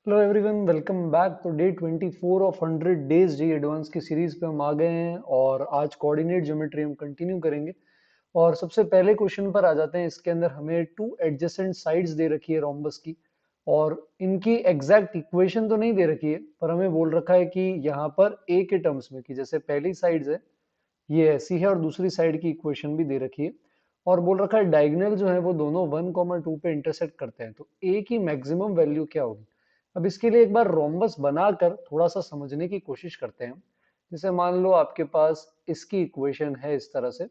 Hello everyone, welcome back. तो day 24 of 100 days JEE advance की series पे हम आ गए हैं और आज कोऑर्डिनेट ज्योमेट्री हम कंटिन्यू करेंगे। और सबसे पहले क्वेश्चन पर आ जाते हैं। इसके अंदर हमें टू एडजेसेंट साइड्स दे रखी है रोम्बस की, और इनकी एग्जैक्ट इक्वेशन तो नहीं दे रखी है, पर हमें बोल रखा है कि यहाँ पर ए के टर्म्स में, कि जैसे पहली साइड है ये ऐसी है और दूसरी साइड की इक्वेशन भी दे रखी है, और बोल रखा है डायगोनल जो है वो दोनों 1, 2 पे इंटरसेक्ट करते हैं, तो ए की मैक्सिमम वैल्यू क्या होगी। अब इसके लिए एक बार रोम्बस बनाकर थोड़ा सा समझने की कोशिश करते हैं। जैसे मान लो आपके पास इसकी इक्वेशन है इस तरह से,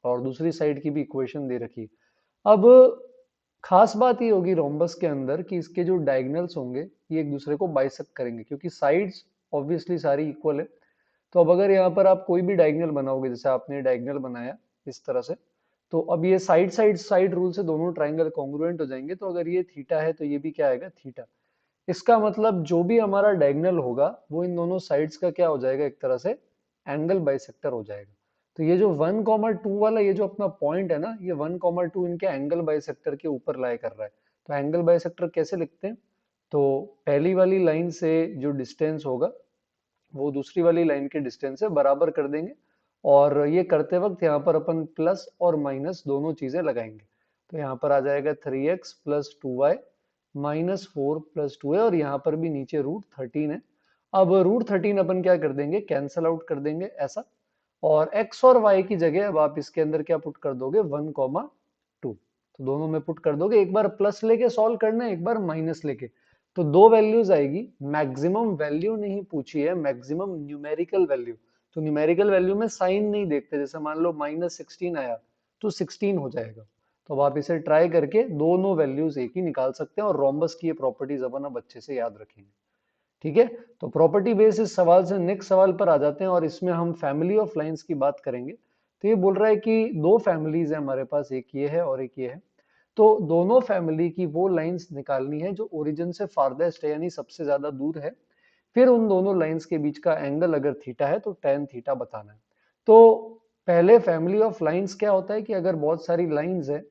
और दूसरी साइड की भी इक्वेशन दे रखी है। अब खास बात ये होगी रोम्बस के अंदर कि इसके जो डायगोनल्स होंगे ये एक दूसरे को बाइसेक्ट करेंगे, क्योंकि साइड्स ऑब्वियसली सारी इक्वल है। तो अब अगर यहाँ पर आप कोई भी डायगोनल बनाओगे, जैसे आपने डायगोनल बनाया इस तरह से, तो अब ये साइड साइड साइड रूल से दोनों ट्राइंगल कॉन्ग्रुएंट हो जाएंगे। तो अगर ये थीटा है तो ये भी क्या आएगा, थीटा। इसका मतलब जो भी हमारा डायगोनल होगा वो इन दोनों साइड्स का क्या हो जाएगा, एक तरह से एंगल बाइसेक्टर हो जाएगा। तो ये जो 1, 2 वाला ये जो अपना पॉइंट है ना, ये 1, 2 इनके एंगल बाइसेक्टर के ऊपर लाई कर रहा है। तो एंगल बाइसेक्टर कैसे लिखते हैं, तो पहली वाली लाइन से जो डिस्टेंस होगा वो दूसरी वाली लाइन के डिस्टेंस से बराबर कर देंगे, और ये करते वक्त यहाँ पर अपन प्लस और माइनस दोनों चीजें लगाएंगे। तो यहाँ पर आ जाएगा 3x plus 2y minus 4 plus 2 है, और यहाँ पर भी नीचे √13 है। अब √13 अपन क्या कर देंगे, कैंसल आउट कर देंगे ऐसा, और x और y की जगह अब आप इसके अंदर क्या पुट कर दोगे, 1, 2। तो दोनों में पुट कर दोगे, एक बार प्लस लेके सॉल्व करना है, एक बार माइनस लेके। तो दो वैल्यूज आएगी, मैक्सिमम वैल्यू नहीं पूछी है, मैक्सिमम न्यूमेरिकल वैल्यू। तो न्यूमेरिकल वैल्यू में साइन नहीं देखते, जैसे मान लो -16 आया तो 16 हो जाएगा। तो अब आप इसे ट्राई करके दोनों वैल्यूज एक ही निकाल सकते हैं, और रोम्बस की ये प्रॉपर्टीज अपन अब अच्छे से याद रखेंगे। ठीक है, तो प्रॉपर्टी बेस इस सवाल से नेक्स्ट सवाल पर आ जाते हैं, और इसमें हम फैमिली ऑफ लाइंस की बात करेंगे। तो ये बोल रहा है कि दो फैमिलीज है हमारे पास, एक ये है और एक ये है। तो दोनों फैमिली की वो लाइंस निकालनी है जो ओरिजिन से फारदेस्ट है, यानी सबसे ज्यादा दूर है। फिर उन दोनों लाइंस के बीच का एंगल अगर थीटा है तो tan थीटा बताना है। तो पहले फैमिली ऑफ लाइंस क्या होता है कि अगर बहुत सारी लाइंस है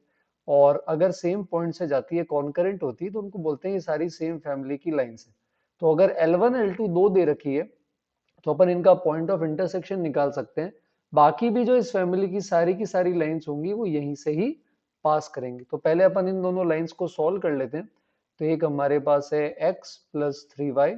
और अगर सेम पॉइंट से जाती है, कॉन्करेंट होती है, तो उनको बोलते हैं ये सारी सेम फैमिली की लाइंस है। तो अगर L1 L2 दो दे रखी है तो अपन इनका पॉइंट ऑफ इंटरसेक्शन निकाल सकते हैं। बाकी भी जो इस फैमिली की सारी लाइंस होंगी वो यहीं से ही पास करेंगे। तो पहले अपन इन दोनों लाइंस को सॉल्व कर लेते हैं। तो एक हमारे पास है x प्लस 3y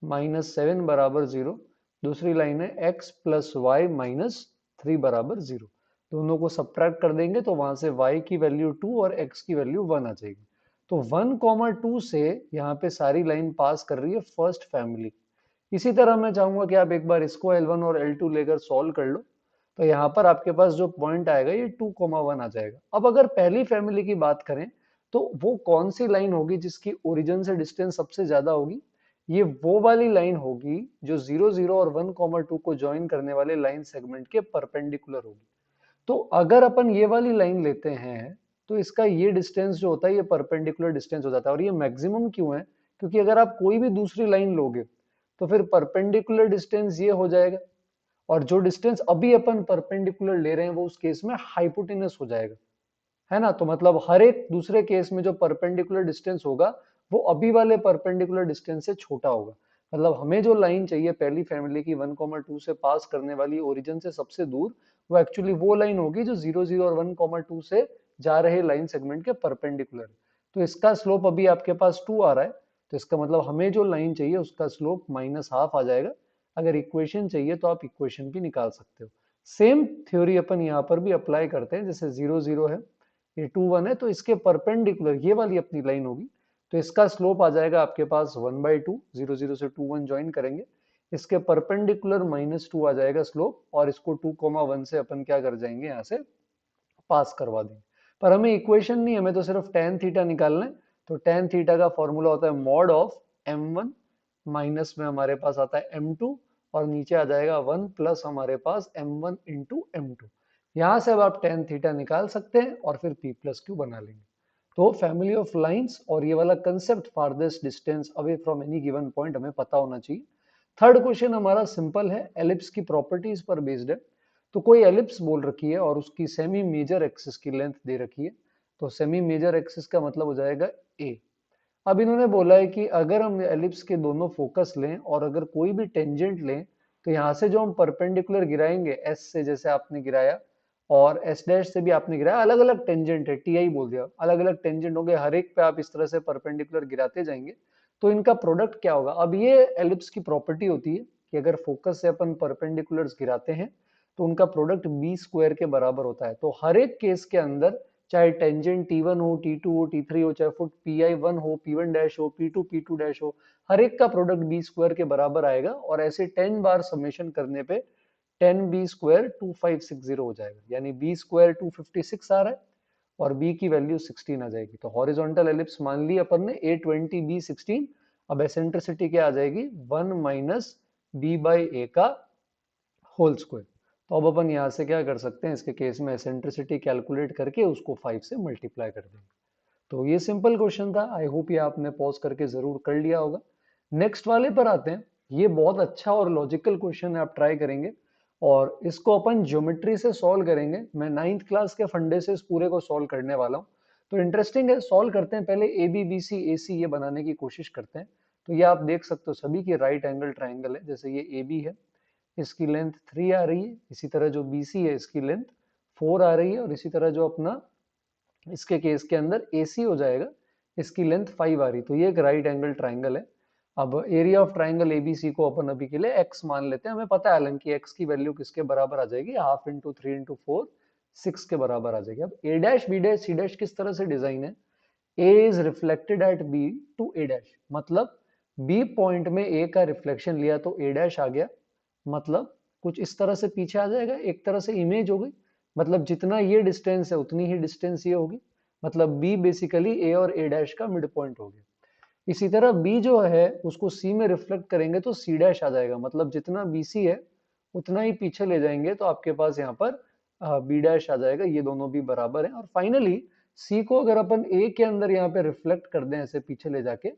माइनस 7 बराबर 0। दूसरी लाइन है x प्लस वाई माइनस 3 बराबर 0। दोनों को सब्ट्रैक्ट कर देंगे तो वहां से y की वैल्यू 2 और x की वैल्यू 1 आ जाएगी। तो 1, 2 से यहाँ पे सारी लाइन पास कर रही है फर्स्ट फैमिली। इसी तरह मैं चाहूंगा कि आप एक बार इसको L1 और L2 लेकर सॉल्व कर लो। तो यहाँ पर आपके पास जो पॉइंट आएगा ये 2, 1 आ जाएगा। अब अगर पहली फैमिली की बात करें तो वो कौन सी लाइन होगी जिसकी ओरिजिन से डिस्टेंस सबसे ज्यादा होगी, ये वो वाली लाइन होगी जो 0, 0 और 1, 2 को ज्वाइन करने वाले लाइन सेगमेंट के परपेंडिकुलर होगी। तो अगर अपन ये वाली लाइन लेते हैं तो इसका ये डिस्टेंस जो होता है ये परपेंडिकुलर डिस्टेंस हो जाता है। और ये मैक्सिमम क्यों है, क्योंकि अगर आप कोई भी दूसरी लाइन लोगे तो फिर परपेंडिकुलर डिस्टेंस ये हो जाएगा, और जो डिस्टेंस अभी अपन परपेंडिकुलर ले रहे हैं वो उस केस में हाइपोटेनस हो जाएगा, है ना। तो मतलब हर एक दूसरे केस में जो परपेंडिकुलर डिस्टेंस होगा वो अभी वाले परपेंडिकुलर डिस्टेंस से छोटा होगा। मतलब हमें जो लाइन चाहिए पहली फैमिली की 1, 2 से पास करने वाली ओरिजिन से सबसे दूर, वो एक्चुअली वो लाइन होगी जो 0, 0 और 1, 2 से जा रहे लाइन सेगमेंट के परपेंडिकुलर। तो इसका स्लोप अभी आपके पास 2 आ रहा है, तो इसका मतलब हमें जो लाइन चाहिए उसका स्लोप -½ आ जाएगा। अगर इक्वेशन चाहिए तो आप इक्वेशन भी निकाल सकते हो। सेम थ्योरी अपन यहाँ पर भी अप्लाई करते हैं। जैसे 0, 0 है, ये 2, 1 है, तो इसके परपेंडिकुलर ये वाली अपनी लाइन होगी। तो इसका स्लोप आ जाएगा आपके पास 1/2, 0, 0 से 2, 1 ज्वाइन करेंगे, इसके परपेंडिकुलर -2 आ जाएगा स्लोप, और इसको 2, 1 से अपन क्या कर जाएंगे, यहाँ से पास करवा देंगे। पर हमें इक्वेशन नहीं, हमें तो सिर्फ tan थीटा निकालना है। तो tan थीटा का फॉर्मूला होता है मॉड ऑफ m1 माइनस में हमारे पास आता है m2, और नीचे आ जाएगा 1 प्लस हमारे पास m1 इंटू m2। यहाँ से अब आप tan थीटा निकाल सकते हैं और फिर p प्लस क्यू बना लेंगे। तो फैमिली ऑफ लाइंस और ये वाला concept farthest distance away from any given point हमें पता होना चाहिए। थर्ड क्वेश्चन हमारा सिंपल है, एलिप्स की प्रॉपर्टीज पर बेस्ड है। तो कोई एलिप्स बोल रखी है और उसकी सेमी मेजर एक्सिस की लेंथ दे रखी है। तो सेमी मेजर एक्सिस का मतलब हो जाएगा ए। अब इन्होंने बोला है कि अगर हम एलिप्स के दोनों फोकस लें और अगर कोई भी टेंजेंट लें, तो यहाँ से जो हम परपेंडिकुलर गिराएंगे एस से, जैसे आपने गिराया और एस डैश से भी आपने गिराया, अलग अलग टेंजेंट है, टी आई बोल दिया, अलग अलग टेंजेंट होंगे, हर एक पे आप इस तरह से परपेंडिकुलर गिराते जाएंगे, तो इनका प्रोडक्ट क्या होगा। अब ये एलिप्स की प्रॉपर्टी होती है कि अगर फोकस से अपन परपेंडिकुलर्स गिराते हैं तो उनका प्रोडक्ट बी स्क्वायर के बराबर होता है। तो हर एक केस के अंदर, चाहे टेंजेंट टी1 हो, टी2 हो, टी3 हो, चाहे फुट पी1 हो, पी1 डैश हो, पी2 पी2 डैश हो, हर एक का प्रोडक्ट बी स्क्वायर के बराबर आएगा। और ऐसे 10 बार समेशन करने पे 10 बी स्क्वायर 2560 हो जाएगा, यानी बी स्क्वायर 256 आ रहा है और बी की वैल्यू 16 आ जाएगी। तो हॉरिजॉन्टल एलिप्स मान ली अपन ने A20 B16। अब एसेंट्रिसिटी क्या आ जाएगी, 1 माइनस बी बाई ए का होल स्क्वायर। तो अब अपन यहाँ से क्या कर सकते हैं, इसके केस में एसेंट्रिसिटी कैलकुलेट करके उसको 5 से मल्टीप्लाई कर देंगे। तो ये सिंपल क्वेश्चन था, आई होप ये आपने पॉज करके जरूर कर लिया होगा। नेक्स्ट वाले पर आते हैं। ये बहुत अच्छा और लॉजिकल क्वेश्चन है, आप ट्राई करेंगे और इसको अपन ज्योमेट्री से सॉल्व करेंगे। मैं 9th क्लास के फंडे से इस पूरे को सॉल्व करने वाला हूँ। तो इंटरेस्टिंग है, सॉल्व करते हैं। पहले ए बी बी सी ए सी ये बनाने की कोशिश करते हैं। तो ये आप देख सकते हो सभी की राइट एंगल ट्राइंगल है। जैसे ये ए बी है, इसकी लेंथ 3 आ रही है, इसी तरह जो बी सी है इसकी लेंथ 4 आ रही है, और इसी तरह जो अपना इसके केस के अंदर AC हो जाएगा, इसकी लेंथ 5 आ रही। तो ये एक राइट एंगल ट्राइंगल है। अब एरिया ऑफ ट्राइंगल ABC को अपन अभी के लिए x मान लेते हैं। हमें पता है हालांकि x की वैल्यू किसके बराबर आ जाएगी, हाफ इंटू 3 इंटू 4 6 के बराबर आ जाएगी। अब A dash B dash C dash किस तरह से डिजाइन है, A is reflected at B to A dash, मतलब B पॉइंट में A का रिफ्लेक्शन लिया तो A डैश आ गया, मतलब कुछ इस तरह से पीछे आ जाएगा, एक तरह से इमेज हो गई। मतलब जितना ये डिस्टेंस है उतनी ही डिस्टेंस ये होगी, मतलब बी बेसिकली ए और ए डैश का मिड पॉइंट हो गया। इसी तरह बी जो है उसको सी में रिफ्लेक्ट करेंगे तो सी डैश आ जाएगा, मतलब जितना बी सी है उतना ही पीछे ले जाएंगे तो आपके पास यहाँ पर बी डैश आ जाएगा। ये दोनों भी बराबर है। और फाइनली सी को अगर अपन ए के अंदर यहाँ पे रिफ्लेक्ट कर दें ऐसे पीछे ले जाके,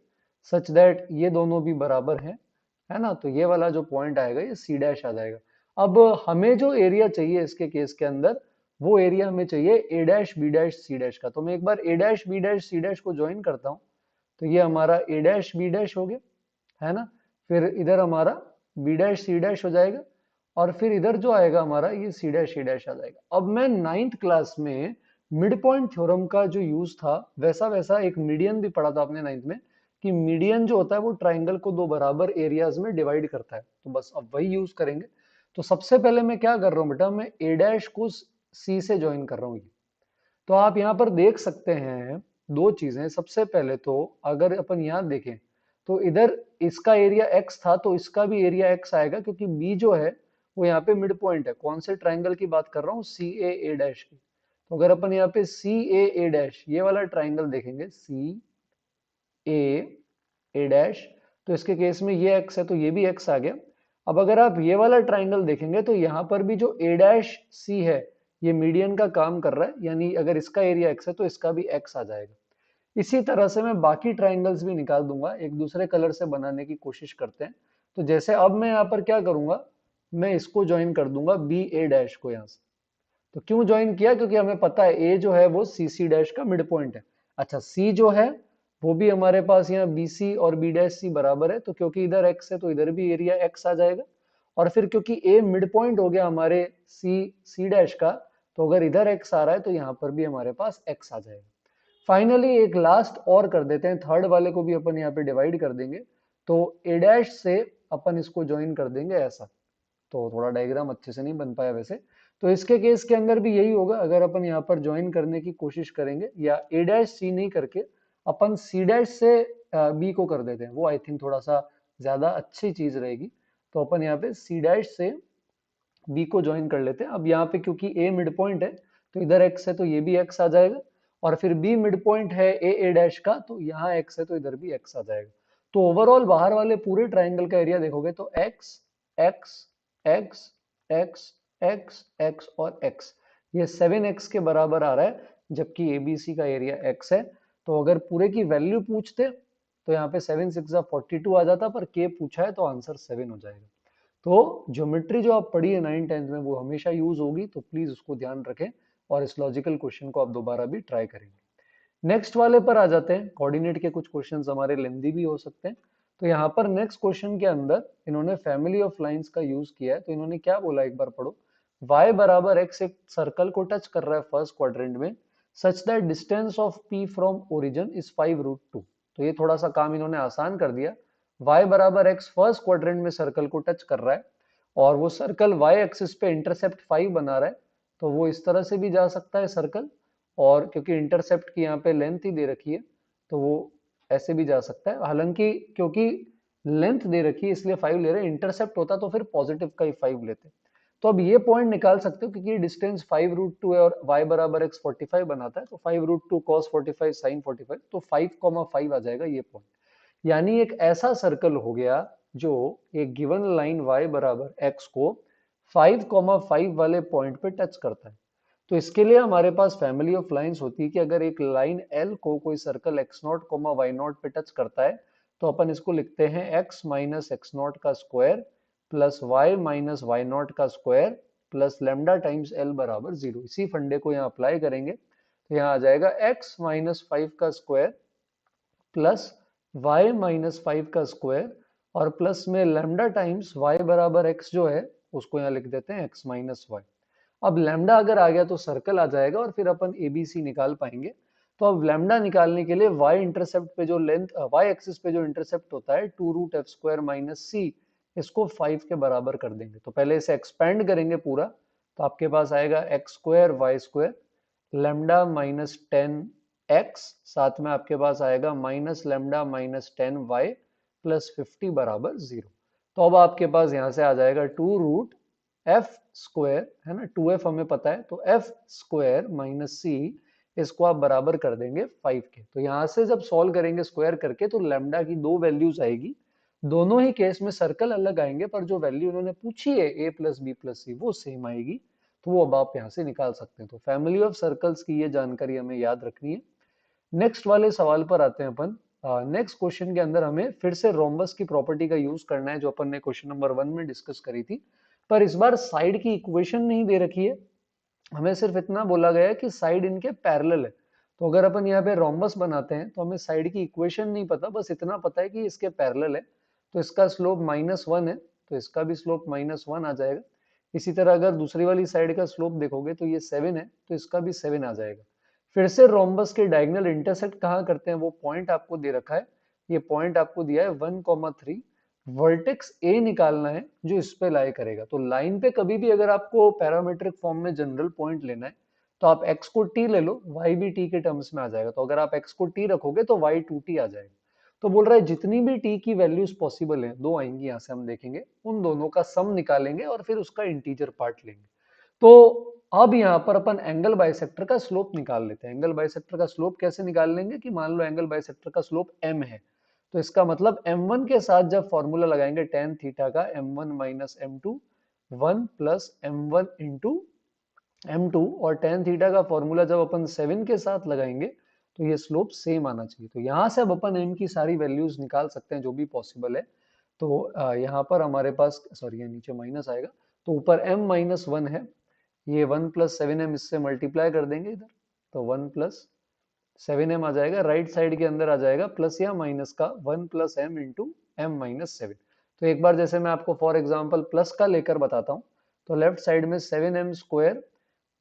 सच दैट ये दोनों भी बराबर हैं, है ना, तो ये वाला जो पॉइंट आएगा ये सी डैश आ जाएगा। अब हमें जो एरिया चाहिए इसके केस के अंदर, वो एरिया हमें चाहिए A dash B dash C dash का। तो मैं एक बार A dash B dash C dash को ज्वाइन करता हूँ। तो ये हमारा ए डैश बी डैश हो गया, है ना। फिर इधर हमारा बी डैश सी डैश हो जाएगा, और फिर इधर जो आएगा हमारा ये सी डैश ए डैश आ जाएगा। अब मैं 9th क्लास में मिड पॉइंट थ्योरम का जो यूज था वैसा वैसा एक मीडियन भी पढ़ा था आपने 9th में, कि मीडियन जो होता है वो ट्राइंगल को दो बराबर एरियाज में डिवाइड करता है। तो बस अब वही यूज करेंगे। तो सबसे पहले मैं क्या कर रहा हूँ बेटा, मैं ए डैश को सी से ज्वाइन कर रहा हूँ। तो आप यहाँ पर देख सकते हैं दो चीजें। सबसे पहले तो अगर अपन यहाँ देखें तो इधर इसका एरिया x था तो इसका भी एरिया x आएगा, क्योंकि b जो है वो यहाँ पे मिड पॉइंट है। कौन से ट्राइंगल की बात कर रहा हूँ, सी ए ए डैश की। तो अगर अपन यहाँ पे सी ए ए डैश ये वाला ट्राइंगल देखेंगे, सी ए ए डैश, तो इसके केस में ये x है तो ये भी x आ गया। अब अगर आप ये वाला ट्राइंगल देखेंगे तो यहाँ पर भी जो a डैश सी है ये मीडियन का काम कर रहा है, यानी अगर इसका एरिया x है तो इसका भी x आ जाएगा। इसी तरह से मैं बाकी ट्राइंगल्स भी निकाल दूंगा, एक दूसरे कलर से बनाने की कोशिश करते हैं। तो जैसे अब मैं यहाँ पर क्या करूंगा, मैं इसको ज्वाइन कर दूंगा बी ए डैश को यहाँ से। तो क्यों ज्वाइन किया, क्योंकि हमें पता है ए जो है वो सी सी डैश का मिड पॉइंट है। अच्छा सी जो है वो भी हमारे पास यहाँ बी सी और बी डैश सी बराबर है, तो क्योंकि इधर एक्स है तो इधर भी एरिया एक्स आ जाएगा। और फिर क्योंकि ए मिड पॉइंट हो गया हमारे सी सी डैश का, तो अगर इधर एक्स आ रहा है तो यहाँ पर भी हमारे पास एक्स आ जाएगा। फाइनली एक लास्ट और कर देते हैं, थर्ड वाले को भी अपन यहाँ पे डिवाइड कर देंगे। तो ए डैश से अपन इसको ज्वाइन कर देंगे ऐसा। तो थोड़ा डायग्राम अच्छे से नहीं बन पाया वैसे। तो इसके केस के अंदर भी यही होगा, अगर अपन यहाँ पर ज्वाइन करने की कोशिश करेंगे, या ए डैश सी नहीं करके अपन सी डैश से बी को कर देते हैं, वो आई थिंक थोड़ा सा ज्यादा अच्छी चीज रहेगी। तो अपन यहाँ पे सी डैश से बी को ज्वाइन कर लेते हैं। अब यहाँ पे क्योंकि ए मिड पॉइंट है तो इधर एक्स है तो ये भी एक्स आ जाएगा, और फिर बी मिड पॉइंट है ए ए डैश का तो यहाँ एक्स है तो इधर भी एक्स आ जाएगा। तो ओवरऑल बाहर वाले पूरे ट्राइंगल का एरिया देखोगे तो x x x x x x और एक्स, ये 7x के बराबर आ रहा है, जबकि एबीसी का एरिया x है। तो अगर पूरे की वैल्यू पूछते तो यहाँ पे 7 6 42 आ जाता, पर k पूछा है तो आंसर 7 हो जाएगा। तो ज्योमेट्री जो आप पढ़ी है 9 10 में वो हमेशा यूज होगी, तो प्लीज उसको ध्यान रखें और इस लॉजिकल क्वेश्चन को आप दोबारा भी ट्राई करेंगे। नेक्स्ट वाले पर आ जाते हैं। कोऑर्डिनेट के कुछ क्वेश्चंस हमारे लेंदी भी हो सकते हैं। तो यहाँ पर नेक्स्ट क्वेश्चन के अंदर इन्होंने फैमिली ऑफ लाइंस का यूज किया है। तो इन्होंने क्या बोला एक बार पढ़ो। y बराबर x एक सर्कल को टच कर रहा है फर्स्ट क्वाड्रेंट में, such that distance of p from origin is 5√2। तो ये थोड़ा सा काम इन्होंने आसान कर दिया। y बराबर x फर्स्ट क्वाड्रेंट में सर्कल को टच कर रहा है और वो सर्कल y एक्सिस पे इंटरसेप्ट 5 बना रहा है। तो वो इस तरह से भी जा सकता है सर्कल, और क्योंकि इंटरसेप्ट की यहाँ पे लेंथ ही दे रखी है तो वो ऐसे भी जा सकता है। हालांकि क्योंकि लेंथ दे रखी है इसलिए 5 ले रहे हैं, इंटरसेप्ट होता तो फिर पॉजिटिव का ही 5 लेते। तो अब ये पॉइंट निकाल सकते हो क्योंकि डिस्टेंस 5√2 है और y बराबर x 45 बनाता है, तो 5√2 cos 45 sin 45, तो 5,5 आ जाएगा ये पॉइंट। यानी एक ऐसा सर्कल हो गया जो एक गिवन लाइन y बराबर x को 5,5 वाले पॉइंट पे टच करता है। तो इसके लिए हमारे पास फैमिली ऑफ लाइंस होती है कि अगर एक लाइन L को कोई सर्कल x0, y0 पे टच करता है तो अपन इसको लिखते हैं x माइनस x0 का square plus y minus y0 का square plus lambda times L बराबर 0। इसी फंडे को यहाँ अप्लाई करेंगे तो यहाँ आ जाएगा x माइनस 5 का स्क्वायर प्लस y माइनस 5 का स्क्वायर और प्लस में लेमडा टाइम्स y बराबर x जो है उसको यहाँ लिख देते हैं x माइनस वाई। अब लैम्डा अगर आ गया तो सर्कल आ जाएगा और फिर अपन एबीसी निकाल पाएंगे। तो अब लैम्डा निकालने के लिए y इंटरसेप्ट पे जो लेंथ y एक्सिस पे जो इंटरसेप्ट होता है 2√f² माइनस सी, इसको 5 के बराबर कर देंगे। तो पहले इसे एक्सपेंड करेंगे पूरा, तो आपके पास आएगा x² y² lambda minus 10x, साथ में आपके पास आएगा minus lambda minus 10y plus 50 बराबर 0। तो अब आपके पास यहाँ से आ जाएगा 2√f² है ना, 2f हमें पता है तो f² माइनस सी, इसको आप बराबर कर देंगे 5 के। तो यहाँ से जब सॉल्व करेंगे स्क्वायर करके तो लैम्डा की दो वैल्यूज आएगी। दोनों ही केस में सर्कल अलग आएंगे पर जो वैल्यू उन्होंने पूछी है a प्लस बी प्लस सी वो सेम आएगी। तो वो अब आप यहाँ से निकाल सकते हैं। तो फैमिली ऑफ सर्कल्स की ये जानकारी हमें याद रखनी है। नेक्स्ट वाले सवाल पर आते हैं अपन। नेक्स्ट क्वेश्चन के अंदर हमें फिर से रोम्बस की प्रॉपर्टी का यूज करना है जो अपन ने क्वेश्चन नंबर 1 में डिस्कस करी थी, पर इस बार साइड की इक्वेशन नहीं दे रखी है। हमें सिर्फ इतना बोला गया है कि साइड इनके पैरेलल है। तो अगर अपन यहाँ पे रोम्बस बनाते हैं तो हमें साइड की इक्वेशन नहीं पता, बस इतना पता है कि इसके पैरेलल है। तो इसका स्लोप -1 है तो इसका भी स्लोप -1 आ जाएगा। इसी तरह अगर दूसरी वाली साइड का स्लोप देखोगे तो ये 7 है तो इसका भी 7 आ जाएगा। फिर से रोम्बस के डायगोनल इंटरसेक्ट कहाँ करते हैं वो पॉइंट आपको दे रखा है। ये पॉइंट आपको दिया है 1,3। वर्टेक्स ए निकालना है जो इस पे लाई करेगा। तो लाइन पे कभी भी अगर आपको पैरामीट्रिक फॉर्म में जनरल पॉइंट लेना है तो आप x को t ले लो, y भी t के टर्म्स में आ जाएगा। तो अगर आप x को t रखोगे तो y 2t आ जाएगा। तो बोल रहा है जितनी भी t की वैल्यूज पॉसिबल है, दो आएंगी यहाँ से हम देखेंगे, उन दोनों का सम निकालेंगे और फिर उसका इंटीजर पार्ट लेंगे। तो अब यहाँ पर अपन एंगल बाइसेक्टर का स्लोप निकाल लेते हैं। एंगल बाइसेक्टर का स्लोप कैसे निकाल लेंगे कि मान लो एंगल बाइसेक्टर का स्लोप m है, तो इसका मतलब m1 के साथ जब फॉर्मूला लगाएंगे tan थीटा का m1 minus m2 1 plus m1 into m2, और tan थीटा का फॉर्मूला जब अपन 7 के साथ लगाएंगे तो ये स्लोप सेम आना चाहिए। तो यहाँ से अब अपन m की सारी वैल्यूज निकाल सकते हैं जो भी पॉसिबल है। तो यहाँ पर हमारे पास सॉरी ये नीचे माइनस आएगा, तो ऊपर m माइनस 1 है, ये 1 प्लस 7m इससे मल्टीप्लाई कर देंगे इधर, तो 1 प्लस 7m आ जाएगा, राइट साइड के अंदर आ जाएगा प्लस या माइनस का 1 plus m into M minus 7। तो एक बार जैसे मैं आपको फॉर एग्जांपल प्लस का लेकर बताता हूँ, तो लेफ्ट साइड में 7m²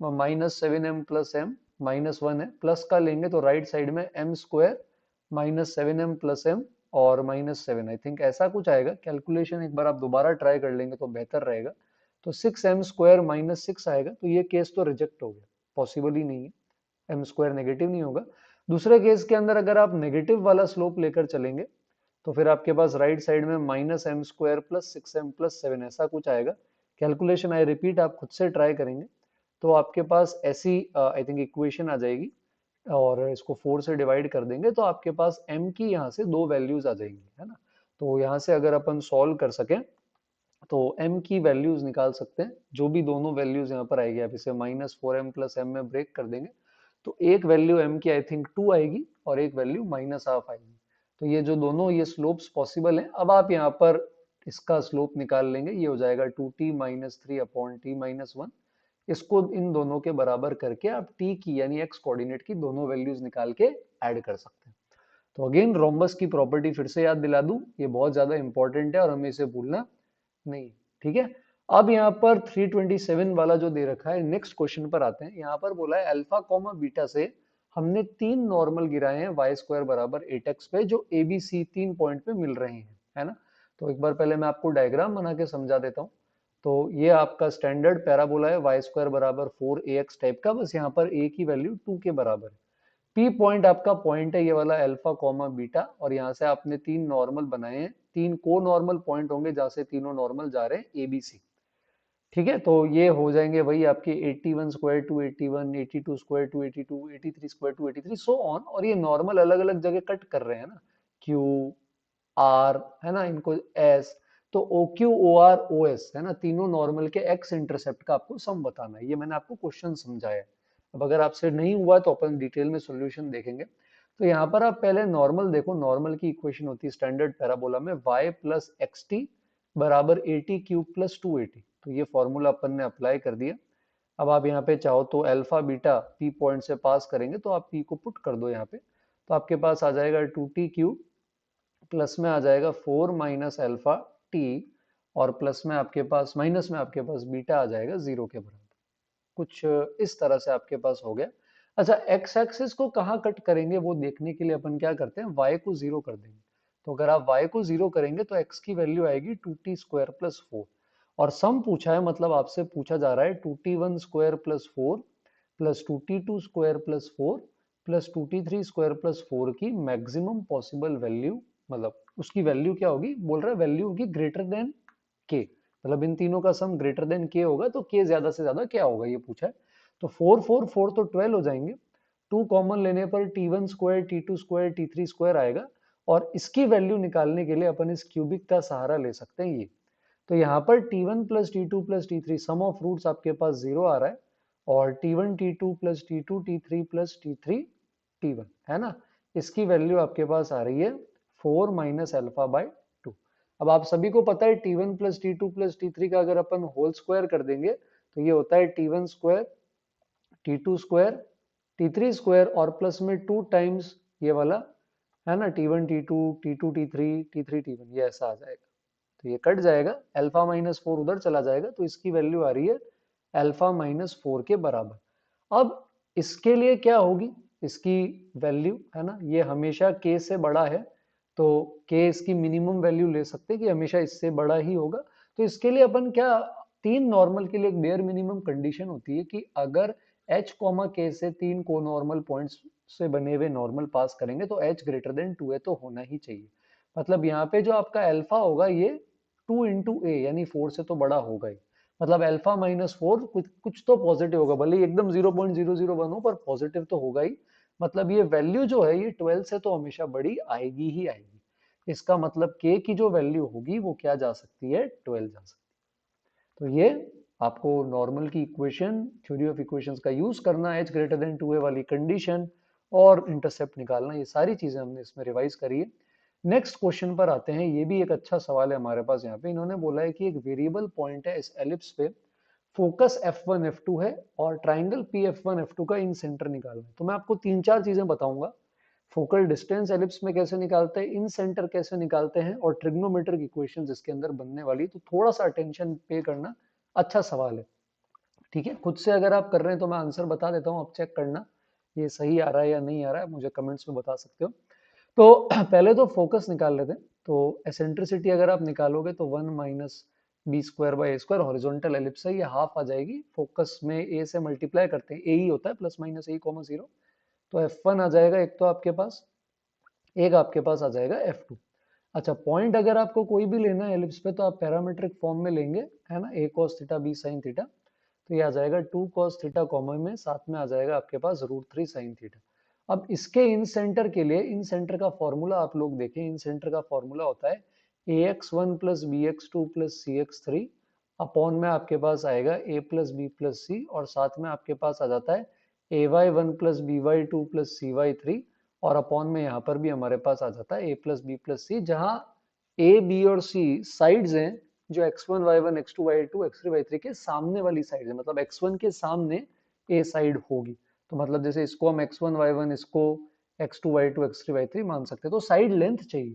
minus 7m plus m -1 है, प्लस का लेंगे तो राइट साइड में m² minus 7m plus m और -7, आई थिंक ऐसा कुछ आएगा। कैलकुलेशन एक बार आप दोबारा ट्राई कर लेंगे तो बेहतर रहेगा। तो 6m² माइनस 6 आएगा, तो ये केस तो रिजेक्ट हो गया, पॉसिबल ही नहीं है, m² नेगेटिव नहीं होगा। दूसरे केस के अंदर अगर आप नेगेटिव वाला स्लोप लेकर चलेंगे तो फिर आपके पास राइट साइड में -m² प्लस 6m प्लस 7 ऐसा कुछ आएगा। कैलकुलेशन आई रिपीट आप खुद से ट्राई करेंगे तो आपके पास ऐसी आई थिंक इक्वेशन आ जाएगी, और इसको 4 से डिवाइड कर देंगे तो आपके पास m की यहाँ से दो वैल्यूज आ जाएंगी, है ना। तो यहाँ से अगर अपन सॉल्व कर सकें तो m की वैल्यूज निकाल सकते हैं। जो भी दोनों वैल्यूज यहाँ पर आएगी आप इसे -4m प्लस m में ब्रेक कर देंगे तो एक वैल्यू m की आई थिंक 2 आएगी और एक वैल्यू -1/2 आएगी। तो ये जो दोनों ये स्लोप्स पॉसिबल हैं, अब आप यहाँ पर इसका स्लोप निकाल लेंगे, ये हो जाएगा 2t minus 3 upon t minus 1। इसको इन दोनों के बराबर करके आप t की यानी x कोऑर्डिनेट की दोनों वैल्यूज निकाल के ऐड कर सकते हैं। तो अगेन रोम्बस की प्रॉपर्टी फिर से याद दिला दूं, ये बहुत ज्यादा इंपॉर्टेंट है और हमें इसे भूलना नहीं। ठीक है, अब यहाँ पर 327 वाला जो दे रखा है, नेक्स्ट क्वेश्चन पर आते हैं। यहाँ पर बोला है अल्फा कॉमा बीटा से हमने 3 नॉर्मल गिराए हैं वाई स्क्वायर बराबर 8x पे, जो ए बी सी 3 पॉइंट पे मिल रहे हैं, है ना। तो एक बार पहले मैं आपको डायग्राम बना के समझा देता हूँ। तो ये आपका स्टैंडर्ड पैराबोला है वाई स्क्वायर बराबर 4ax टाइप का, बस यहाँ पर a की वैल्यू 2 के बराबर है। पी पॉइंट आपका पॉइंट है ये वाला अल्फा कॉमा बीटा, और यहाँ से आपने 3 नॉर्मल बनाए हैं, 3 को नॉर्मल पॉइंट होंगे जहाँ से तीनों नॉर्मल जा रहे हैं एबीसी। ठीक है, तो ये हो जाएंगे वही आपके 81 square to 81, 82 square to 82, 83 square to 83, so on. और ये नॉर्मल अलग अलग जगह कट कर रहे हैं ना, क्यू आर है ना, इनको एस, तो O Q O R O S है ना, तीनों नॉर्मल के एक्स इंटरसेप्ट का आपको सम बताना है। ये मैंने आपको क्वेश्चन समझाया है। अब अगर आपसे नहीं हुआ तो अपन डिटेल में सॉल्यूशन देखेंगे। तो यहाँ पर आप पहले नॉर्मल देखो, नॉर्मल की इक्वेशन होती है स्टैंडर्ड पैराबोला में y प्लस एक्स टी बराबर A T cube plus 2at। तो ये फॉर्मूला अपन ने अप्लाई कर दिया। अब आप यहाँ पे चाहो तो अल्फा बीटा पी पॉइंट से पास करेंगे, तो आप पी को पुट कर दो यहाँ पे, तो आपके पास आ जाएगा 2t क्यूब, प्लस में आ जाएगा 4 माइनस अल्फा टी, और प्लस में आपके पास, माइनस में आपके पास बीटा आ जाएगा 0 के बराबर। कुछ इस तरह से आपके पास हो गया। अच्छा, एक्स एक्सिस को कहाँ कट करेंगे वो देखने के लिए अपन क्या करते हैं, y को 0 कर देंगे। तो अगर आप y को 0 करेंगे तो x की वैल्यू आएगी 2t स्क्वायर प्लस 4, और सम पूछा है, मतलब आपसे पूछा जा रहा है 2t1 square plus 4 plus 2t2 square plus 4 plus 2t3 square plus 4 की मैक्सिमम पॉसिबल वैल्यू, मतलब उसकी वैल्यू क्या होगी, बोल रहा है वैल्यू होगी ग्रेटर देन के, मतलब इन तीनों का सम ग्रेटर देन के होगा, तो के ज्यादा से ज्यादा क्या होगा ये पूछा है। तो 4 तो 12 हो जाएंगे, 2 कॉमन लेने पर t1 square t2 square t3 square आएगा, और इसकी वैल्यू निकालने के लिए अपन इस क्यूबिक का सहारा ले सकते हैं ये। तो यहाँ पर t1 plus t2 plus t3 sum of roots आपके पास 0 आ रहा है, और t1 t2 plus t2 t3 plus t3 t1 है ना, इसकी वैल्यू आपके पास आ रही है 4 माइनस अल्फा बाय 2। अब आप सभी को पता है t1 plus t2 plus t3 का अगर अपन होल स्क्वायर कर देंगे तो ये होता है t1 square t2 square t3 square, और प्लस में 2 टाइम्स ये वाला है ना, t1 t2 t2 t3 t3 t1, ये ऐसा आ जाएगा। तो ये कट जाएगा, अल्फा माइनस 4 उधर चला जाएगा, तो इसकी वैल्यू आ रही है अल्फा माइनस 4 के बराबर। अब इसके लिए क्या होगी, इसकी वैल्यू है ना, ये हमेशा k से बड़ा है, तो k इसकी मिनिमम वैल्यू ले सकते हैं कि हमेशा इससे बड़ा ही होगा। तो इसके लिए अपन क्या, 3 नॉर्मल के लिए एक बेयर मिनिमम कंडीशन होती है कि अगर h कॉमा k से 3 को नॉर्मल पॉइंट्स से बने हुए नॉर्मल पास करेंगे तो h ग्रेटर देन 2 है, तो होना ही चाहिए। मतलब यहाँ पे जो आपका अल्फा होगा ये 2 इंटू ए यानी 4 से तो बड़ा होगा ही, मतलब अल्फा माइनस 4 कुछ तो पॉजिटिव होगा, भले ही एकदम 0.001 हो पर पॉजिटिव तो होगा ही। मतलब ये वैल्यू जो है ये 12 से तो हमेशा बड़ी आएगी ही आएगी। इसका मतलब k की जो वैल्यू होगी वो क्या जा सकती है, 12 जा सकती है। तो ये आपको नॉर्मल की इक्वेशन, थ्योरी ऑफ इक्वेशंस का यूज करना, h ग्रेटर देन 2a वाली कंडीशन और इंटरसेप्ट निकालना, ये सारी चीजें हमने इसमें रिवाइज करी है। नेक्स्ट क्वेश्चन पर आते हैं, ये भी एक अच्छा सवाल है हमारे पास। यहाँ पे इन्होंने बोला है कि एक वेरिएबल पॉइंट है इस एलिप्स पे, फोकस f1 f2 है और ट्राइंगल pf1 f2 का इन सेंटर निकालना है। तो मैं आपको 3-4 चीजें बताऊंगा, फोकल डिस्टेंस एलिप्स में कैसे निकालते हैं, इन सेंटर कैसे निकालते हैं, और ट्रिग्नोमेट्रिक इक्वेशंस इसके अंदर बनने वाली, तो थोड़ा सा अटेंशन पे करना। अच्छा सवाल है, ठीक है। खुद से अगर आप कर रहे हैं तो मैं आंसर बता देता हूँ, आप चेक करना ये सही आ रहा है या नहीं आ रहा है, मुझे कमेंट्स में बता सकते हो। तो पहले तो फोकस निकाल लेते हैं। तो एसेंट्रिसिटी अगर आप निकालोगे तो 1 minus B square by A square, horizontal ellipse है, ये हाफ आ जाएगी। फोकस में ए से मल्टीप्लाई करते हैं, ए ही होता है, प्लस माइनस ए कॉमा 0। तो F1 आ जाएगा एक, तो आपके पास एक आपके पास आ जाएगा F2। अच्छा, पॉइंट अगर आपको कोई भी लेना है एलिप्स पे तो आप पैरामीट्रिक फॉर्म में लेंगे, है ना, a cos theta b sin theta. तो ये आ जाएगा 2 cos थीटा कॉमा में साथ में आ जाएगा आपके पास √3 sin थीटा। अब इसके इन सेंटर के लिए, इन सेंटर का फॉर्मूला आप लोग देखें, इन सेंटर का फॉर्मूला होता है ax1 plus bx2 plus cx3 upon में आपके पास आएगा a प्लस बी प्लस सी, और साथ में आपके पास आ जाता है ay1 plus by2 plus cy3, और अपॉन में यहाँ पर भी हमारे पास आ जाता है a प्लस बी प्लस सी, जहाँ a b और c साइड्स हैं जो x1 y1 x2 y2 x3 y3 के सामने वाली साइड है, मतलब x1 के सामने a साइड होगी। तो मतलब जैसे इसको हम x1 y1, इसको x2 y2 x3 y3 मान सकते हैं, तो साइड लेंथ चाहिए।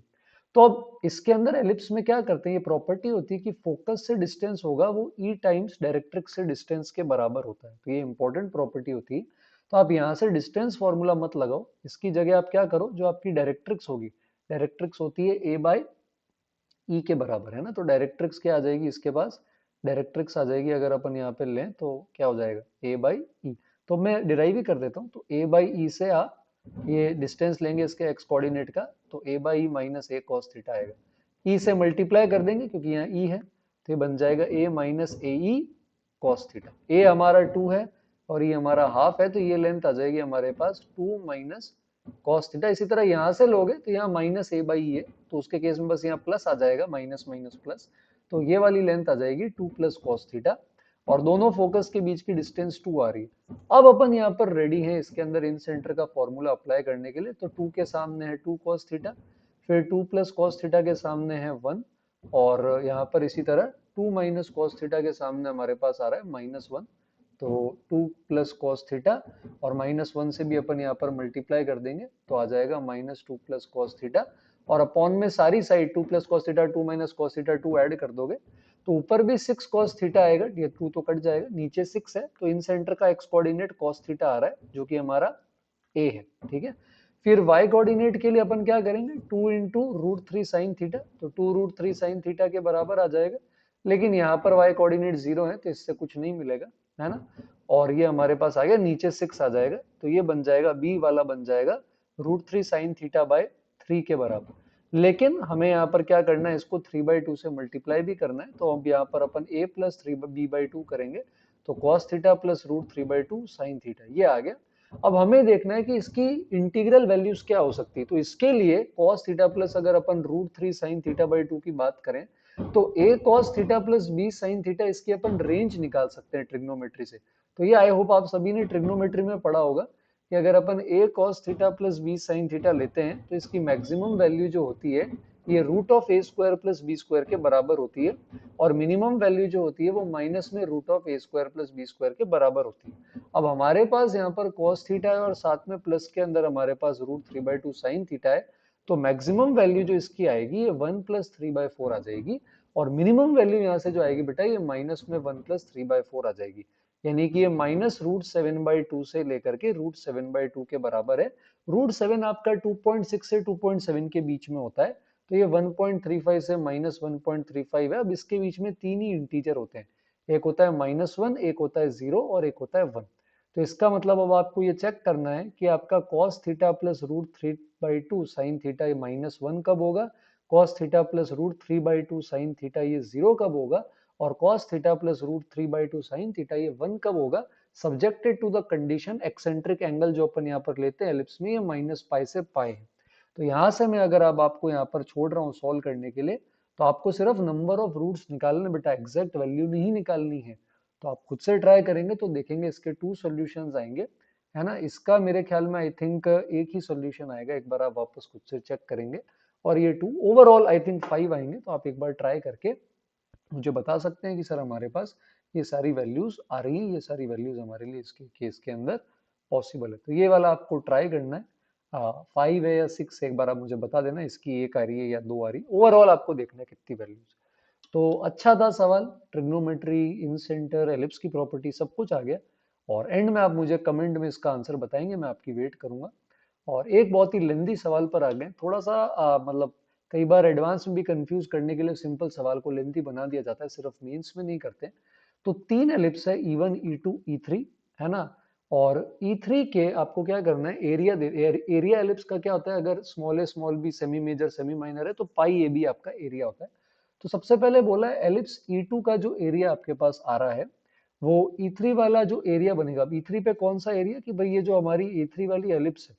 तो अब इसके अंदर एलिप्स में क्या करते हैं, ये प्रॉपर्टी होती है कि फोकस से डिस्टेंस होगा वो ई टाइम्स डायरेक्ट्रिक्स से डिस्टेंस के बराबर होता है, तो ये इंपॉर्टेंट प्रॉपर्टी होती है। तो आप यहाँ से डिस्टेंस फॉर्मूला मत लगाओ, इसकी जगह आप क्या करो, जो आपकी डायरेक्ट्रिक्स होगी, डायरेक्ट्रिक्स होती है ए बाय ई के बराबर, है ना। तो डायरेक्ट्रिक्स क्या आ जाएगी इसके पास, डायरेक्ट्रिक्स आ जाएगी अगर अपन यहाँ पे लें तो क्या हो जाएगा, ए बाई ई। तो मैं डिराइव ही कर देता हूँ, तो ए बाई ई से ये डिस्टेंस लेंगे इसके एक्स कोऑर्डिनेट का, तो a by e minus a cos theta आएगा। ई से मल्टीप्लाई कर देंगे क्योंकि यहाँ ई है, तो ये बन जाएगा ए माइनस ए ई कॉस थीटा। ए हमारा 2 है और ये हमारा हाफ है, तो ये लेंथ आ जाएगी हमारे पास 2 माइनस कॉस थीटा। इसी तरह यहाँ से लोगे तो यहाँ माइनस ए बाई है, तो उसके केस में बस यहाँ प्लस आ जाएगा, माइनस माइनस प्लस, तो ये वाली लेंथ आ जाएगी 2 प्लस कॉस थीटा, और दोनों फोकस के बीच की डिस्टेंस 2 आ रही है। अब अपन यहाँ पर रेडी है इसके अंदर इन सेंटर का फॉर्मूला अप्लाई करने के लिए। तो 2 के सामने है 2 कॉस थीटा, फिर 2 प्लस कॉस थीटा के सामने है 1, और यहाँ पर इसी तरह 2 माइनस कॉस थीटा के सामने हमारे पास आ रहा है -1। तो 2 प्लस कॉस थीटा और -1 से भी अपन यहाँ पर मल्टीप्लाई कर देंगे, तो आ जाएगा -2 प्लस कॉस थीटा, और अपॉन में सारी side 2 plus cos theta 2 minus cos theta 2 add कर दोगे तो ऊपर भी 6 कॉस थीटा आएगा, ये 2 तो कट जाएगा, नीचे 6 है, तो इन सेंटर का एक्स कोऑर्डिनेट कॉस थीटा आ रहा है जो कि हमारा ए है, ठीक है। फिर y कोऑर्डिनेट के लिए अपन क्या करेंगे, 2 into root three sine theta, तो 2 रूट थ्री साइन थीटा के बराबर आ जाएगा, लेकिन यहाँ पर y कोऑर्डिनेट 0 है तो इससे कुछ नहीं मिलेगा, है ना। और ये हमारे पास आ गया, नीचे 6 आ जाएगा, तो ये बन जाएगा b वाला बन जाएगा root three sine theta by 3 के बराबर। लेकिन हमें यहाँ पर क्या करना है, इसको 3/2 से मल्टीप्लाई भी करना है, तो अब यहाँ पर अपन a प्लस 3b/2 करेंगे, तो cos theta plus root 3/2 sine theta ये आ गया। अब हमें देखना है कि इसकी इंटीग्रल वैल्यूज क्या हो सकती है, तो इसके लिए cos थीटा प्लस अगर अपन root three sine theta by 2 की बात करें, तो a cos theta plus b sine theta इसकी अपन रेंज निकाल सकते हैं ट्रिग्नोमेट्री से। तो ये आई होप आप सभी ने ट्रिग्नोमेट्री में पढ़ा होगा कि अगर अपन a cos theta plus b sine theta लेते हैं तो इसकी मैक्सिमम वैल्यू जो होती है ये root of A square plus B square के बराबर होती है, और मिनिमम वैल्यू जो होती है वो माइनस में root of A square plus B square के बराबर होती है। अब हमारे पास यहाँ पर cos थीटा है और साथ में प्लस के अंदर हमारे पास रूट 3/2 साइन थीटा है, तो मैक्सिमम वैल्यू जो इसकी आएगी ये 1 प्लस 3/4 आ जाएगी, और मिनिमम वैल्यू यहाँ से जो आएगी बेटा ये माइनस में 1 प्लस 3/4 आ जाएगी, यानी कि ये -√7/2 से लेकर के √7/2 के बराबर है। √7 आपका 2.6 से 2.7 के बीच में होता है, तो ये 1.35 से -1.35 है। अब इसके बीच में तीन ही इंटीजर होते हैं, एक होता है -1, एक होता है 0 और एक होता है 1। तो इसका मतलब अब आपको ये चेक करना है कि आपका cos theta plus √3/2 sine theta ये -1 कब होगा, cos theta plus √3/2 sine theta ये 0 कब होगा, और cos theta plus √3/2 sine theta ये 1 कब होगा, subjected to the condition eccentric angle जो अपन यहाँ पर लेते हैं एलिप्स में ये -π से π है। तो यहाँ से मैं अगर अब आपको यहाँ पर छोड़ रहा हूँ सॉल्व करने के लिए, तो आपको सिर्फ नंबर ऑफ रूट्स निकालने, बेटा एग्जैक्ट वैल्यू नहीं निकालनी है। तो आप खुद से ट्राई करेंगे तो देखेंगे इसके 2 सॉल्यूशंस आएंगे, है ना। इसका मेरे ख्याल में आई थिंक एक ही सॉल्यूशन आएगा, एक बार आप वापस खुद से चेक करेंगे, और ये 2 ओवरऑल आई थिंक 5 आएंगे। तो आप एक बार ट्राई करके मुझे बता सकते हैं कि सर हमारे पास ये सारी वैल्यूज आ रही हैं, ये सारी वैल्यूज हमारे लिए इसके केस के अंदर पॉसिबल है। तो ये वाला आपको ट्राई करना है, 5 है या 6 एक बार आप मुझे बता देना, इसकी एक आ रही है या 2 आ रही है, ओवरऑल आपको देखना है कितनी वैल्यूज। तो अच्छा था सवाल, ट्रिग्नोमेट्री, इन सेंटर, एलिप्स की प्रॉपर्टी सब कुछ आ गया, और एंड में आप मुझे कमेंट में इसका आंसर बताएंगे, मैं आपकी वेट करूंगा। और एक बहुत ही लेंदी सवाल पर आ गए, थोड़ा सा मतलब कई बार एडवांस में भी कंफ्यूज करने के लिए सिंपल सवाल को लेंथी बना दिया जाता है, सिर्फ मेंस में नहीं करते। तो 3 एलिप्स है E1 E2 E3, है ना। और E3 के आपको क्या करना है, एरिया एलिप्स का क्या होता है, अगर small a small b semi major semi minor है तो पाई ए बी आपका एरिया होता है। तो सबसे पहले बोला है एलिप्स E2 का जो एरिया आपके पास आ रहा है वो E3 वाला जो एरिया बनेगा। E3 पे कौन सा एरिया, कि भाई ये जो हमारी E3 वाली एलिप्स है,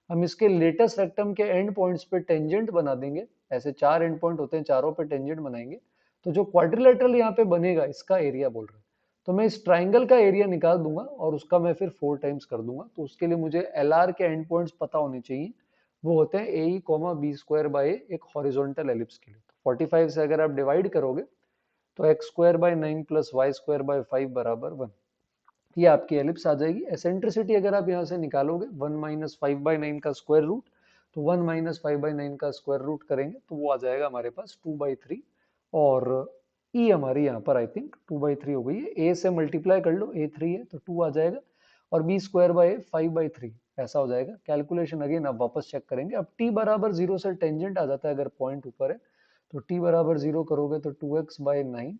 हम इसके लेटेस्ट रेक्टम के एंड पॉइंट्स पे टेंजेंट बना देंगे, ऐसे 4 एंड पॉइंट होते हैं, चारों पे टेंजेंट बनाएंगे, तो जो क्वाड्रिलेटरल यहाँ पे बनेगा इसका एरिया बोल रहे हैं। तो मैं इस ट्राइंगल का एरिया निकाल दूंगा और उसका मैं फिर 4 टाइम्स कर दूंगा। तो उसके लिए मुझे LR के एंड पॉइंट्स पता होने चाहिए, वो होते हैं AE, बी स्क्वायर बाय एक हॉरिजॉन्टल एलिप्स के लिए। तो 45 से अगर आप डिवाइड करोगे तो x² bye 9 plus y² bye 5 बराबर 1। ये आपकी एलिप्स आ जाएगी। एसेंट्रिसिटी अगर आप यहाँ से निकालोगे 1 माइनस 5/9 का स्क्वायर रूट, तो 1 माइनस 5/9 का स्क्वायर रूट करेंगे तो वो आ जाएगा हमारे पास 2/3। और ई हमारी यहाँ पर आई थिंक 2/3 हो गई है। ए से मल्टीप्लाई कर लो, ए 3 है तो 2 आ जाएगा, और बी स्क्वायर बाय 5/3 ऐसा हो जाएगा। कैलकुलेशन अगेन आप वापस चेक करेंगे। अब टी बराबर 0 से टेंजेंट आ जाता है अगर पॉइंट ऊपर है, तो टी बराबर 0 करोगे तो 2x/9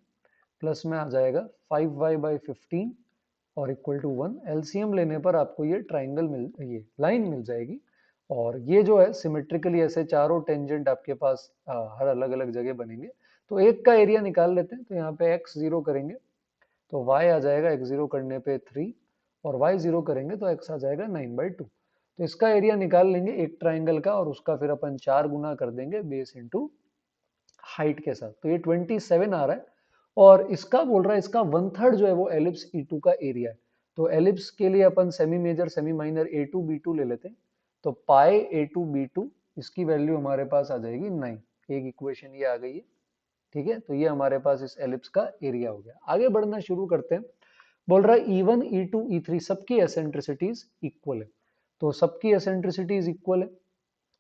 प्लस में आ जाएगा 5y/15 और इक्वल टू 1। एलसीएम लेने पर आपको ये ट्राइंगल ये लाइन मिल जाएगी। और ये जो है सिमेट्रिकली ऐसे चारों टेंजेंट आपके पास हर अलग अलग जगह बनेंगे। तो एक का एरिया निकाल लेते हैं। तो यहाँ पे x 0 करेंगे तो y आ जाएगा x 0 करने पे 3, और y 0 करेंगे तो x आ जाएगा 9/2। तो इसका एरिया निकाल लेंगे एक ट्राइंगल का, और उसका फिर अपन 4 गुना कर देंगे बेस इंटू हाइट के साथ। तो ये 27 आ रहा है। और इसका बोल रहा है इसका 1/3 जो है वो एलिप्स E2 का एरिया है। तो एलिप्स के लिए अपन semi major semi minor A2 B2 ले लेते हैं। तो पाई A2 B2 इसकी वैल्यू हमारे पास आ जाएगी 9। एक इक्वेशन ये आ गई है। ठीक है, तो ये हमारे पास इस एलिप्स का एरिया हो गया। आगे बढ़ना शुरू करते हैं। बोल रहा है E1 E2 E3 सबकी एसेंट्रिसिटीज इक्वल है। तो सबकी एसेंट्रिसिटीज इक्वल है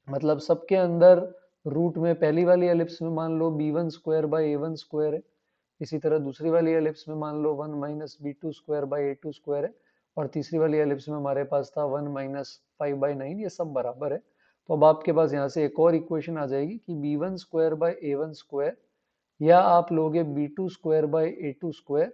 मतलब सबके अंदर रूट में पहली वाली एलिप्स में मान लो b1 square by a1 square है। इसी तरह दूसरी वाली एलिप्स में मान लो 1 minus b2 square by a2 square है। और तीसरी वाली एलिप्स में हमारे पास था 1 माइनस 5/9। ये सब बराबर है। तो अब आपके पास यहाँ से एक और इक्वेशन आ जाएगी कि b1 square by a1 square, या आप लोगे b2 square by a2 square,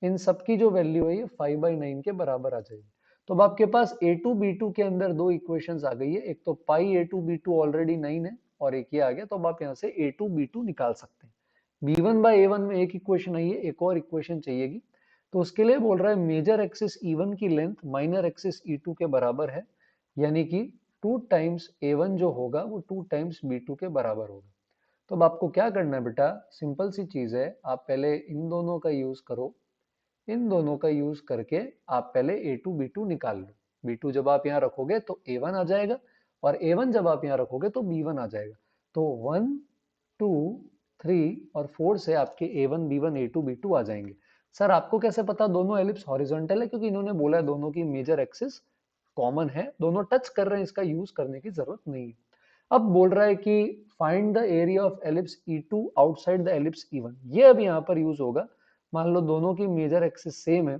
इन सब की जो वैल्यू है ये 5/9 के बराबर आ जाएगी। तो अब आपके पास a2 b2 के अंदर दो इक्वेशंस आ गई है। एक तो पाई a2 b2 ऑलरेडी 9 है, और एक ये आ गया। तो अब आप यहाँ से a2 b2 निकाल सकते हैं। b1 बाई a1 में एक इक्वेशन आई है, एक और इक्वेशन चाहिएगी। तो उसके लिए बोल रहा है मेजर एक्सिस E1 की लेंथ माइनर एक्सिस E2 के बराबर है, यानी कि 2 टाइम्स A1 जो होगा वो 2 टाइम्स B2 के बराबर होगा। तो अब आपको क्या करना है बेटा, सिंपल सी चीज है। आप पहले इन दोनों का यूज करो, इन दोनों का यूज करके आप पहले A2 B2 निकाल लो। B2 जब आप यहाँ रखोगे तो A1 आ जाएगा, और A1 जब आप यहाँ रखोगे तो B1 आ जाएगा। तो 1 2 3 और 4 से आपके A1 B1 A2 B2 आ जाएंगे। सर आपको कैसे पता दोनों एलिप्स हॉरिजॉन्टल है? क्योंकि इन्होंने बोला है दोनों की मेजर एक्सिस कॉमन है, दोनों टच कर रहे हैं, इसका यूज करने की जरूरत नहीं है। अब बोल रहा है कि find the area of ellipse E2 outside the ellipse E1। ये अब यहाँ पर यूज होगा। मान लो दोनों की मेजर एक्सिस सेम है,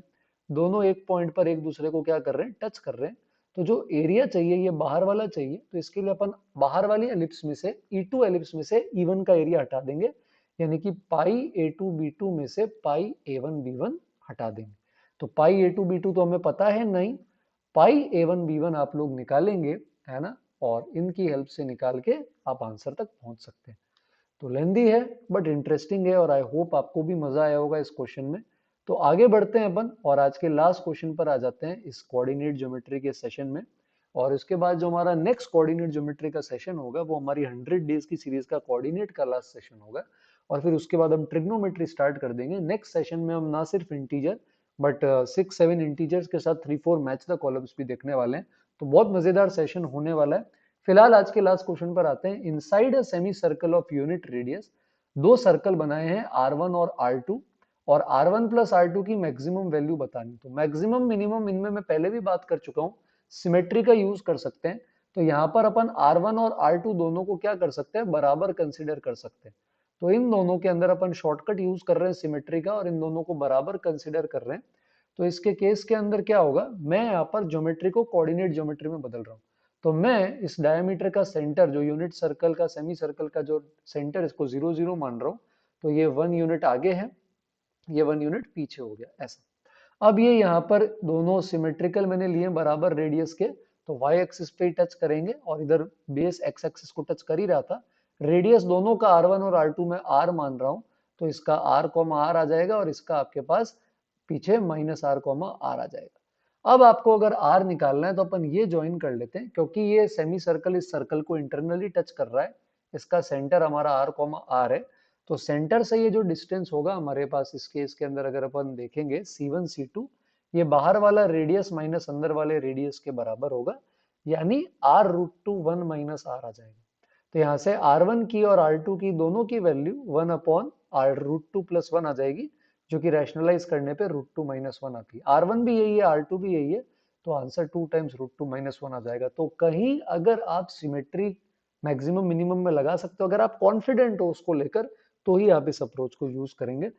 दोनों एक पॉइंट पर एक दूसरे को क्या कर रहे हैं, टच कर रहे हैं। तो जो एरिया चाहिए ये बाहर वाला चाहिए। तो इसके लिए अपन बाहर वाली एलिप्स में से E2 एलिप्स में से E1 का एरिया हटा देंगे, यानी कि पाई A2 B2 में से पाई A1 B1 हटा देंगे। तो पाई A2 B2 तो हमें पता है नहीं, पाई A1 B1 आप लोग निकालेंगे, है ना, और इनकी हेल्प से निकाल के आप आंसर तक पहुंच सकते हैं। तो लेंदी है बट इंटरेस्टिंग है, और आई होप आपको भी मजा आया होगा इस क्वेश्चन में। तो आगे बढ़ते हैं अपन, और आज के लास्ट क्वेश्चन पर आ जाते हैं इस कोऑर्डिनेट ज्योमेट्री के सेशन में। और इसके बाद जो हमारा नेक्स्ट कोऑर्डिनेट ज्योमेट्री का सेशन होगा वो हमारी 100 डेज की सीरीज का कोऑर्डिनेट का लास्ट सेशन होगा। और फिर उसके बाद हम ट्रिग्नोमेट्री स्टार्ट कर देंगे। नेक्स्ट सेशन में हम ना सिर्फ इंटीजर बट 6-7 इंटीजर्स के साथ 3-4 मैच द कॉलम्स भी देखने वाले हैं। तो बहुत मजेदार सेशन होने वाला है। फिलहाल आज के लास्ट क्वेश्चन पर आते हैं। Inside a semi circle of unit radius दो सर्कल बनाए हैं R1 और R2, और R1 प्लस R2 की मैक्सिमम वैल्यू बतानी। तो मैक्सिमम मिनिमम इनमें मैं पहले भी बात कर चुका हूँ, सिमेट्री का यूज कर सकते हैं। तो यहाँ पर अपन R1 और R2 दोनों को क्या कर सकते हैं, बराबर कंसिडर कर सकते हैं। तो इन दोनों के अंदर अपन शॉर्टकट यूज कर रहे हैं सिमेट्री का, और इन दोनों को बराबर कंसिडर कर रहे हैं। तो इसके केस के अंदर क्या होगा, मैं यहाँ पर ज्योमेट्री को कोऑर्डिनेट ज्योमेट्री में बदल रहा हूँ। तो मैं इस डायमीटर का सेंटर, जो यूनिट सर्कल का सेमी सर्कल का जो सेंटर, इसको 0 0 मान रहा हूँ। तो ये 1 यूनिट आगे है, ये 1 यूनिट पीछे हो गया ऐसा। अब ये यहाँ पर दोनों सिमेट्रिकल मैंने लिए बराबर रेडियस के, तो y एक्सिस पे ही टच करेंगे, और इधर बेस x एक्सिस को टच कर ही रहा था। रेडियस दोनों का R1 और R2 में r मान रहा हूँ। तो इसका r, r आ जाएगा, और इसका आपके पास पीछे माइनस r, r आ जाएगा। अब आपको अगर r निकालना है तो अपन ये ज्वाइन कर लेते हैं, क्योंकि ये सेमी सर्कल इस सर्कल को इंटरनली टच कर रहा है। इसका सेंटर हमारा r, r है। तो सेंटर से ये जो डिस्टेंस होगा हमारे पास इस केस के अंदर अगर अपन देखेंगे C1 C2, ये बाहर वाला रेडियस माइनस अंदर वाले रेडियस के बराबर होगा, यानी r√2 1 माइनस r आ जाएगा। तो यहाँ से R1 की और R2 की दोनों की वैल्यू 1 अपॉन r√2 + 1 आ जाएगी, जो कि रैशनलाइज करने पे √2 - 1 आती है। R1 भी यही है, R2 भी यही है, तो आंसर 2 टाइम्स √2 - 1 आ जाएगा। तो कहीं अगर आप सिमेट्री मैक्सिमम मिनिमम में लगा सकते हो, अगर आप कॉन्फिडेंट हो उसको लेकर, तो ही आप इस अप्रोच को यूज करेंगे।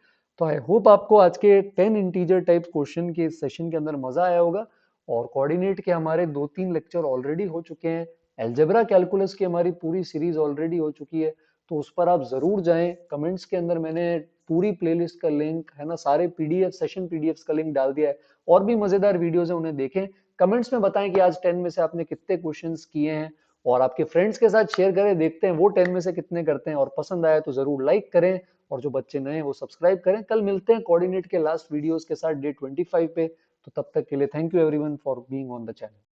तो आई होप आपको आज के 10 इंटीजर टाइप क्वेश्चन के इस सेशन के अंदर मजा आया होगा। और कोऑर्डिनेट के हमारे 2-3 लेक्चर ऑलरेडी हो चुके हैं, अलजेब्रा कैलकुलस की हमारी पूरी सीरीज ऑलरेडी हो चुकी है, तो उस पर आप जरूर जाएं। कमेंट्स के अंदर मैंने पूरी प्लेलिस्ट का लिंक है ना, सारे पीडीएफ सेशन पीडीएफ का लिंक डाल दिया है। और भी मजेदार वीडियोस हैं, उन्हें देखें। कमेंट्स में बताएं कि आज 10 में से आपने कितने क्वेश्चंस किए हैं, और आपके फ्रेंड्स के साथ शेयर करें, देखते हैं वो 10 में से कितने करते हैं। और पसंद आया तो जरूर लाइक करें, और जो बच्चे नए हैं वो सब्सक्राइब करें। कल मिलते हैं कोऑर्डिनेट के लास्ट वीडियोस के साथ डे 25 पे। तो तब तक के लिए thank you everyone for being on the channel.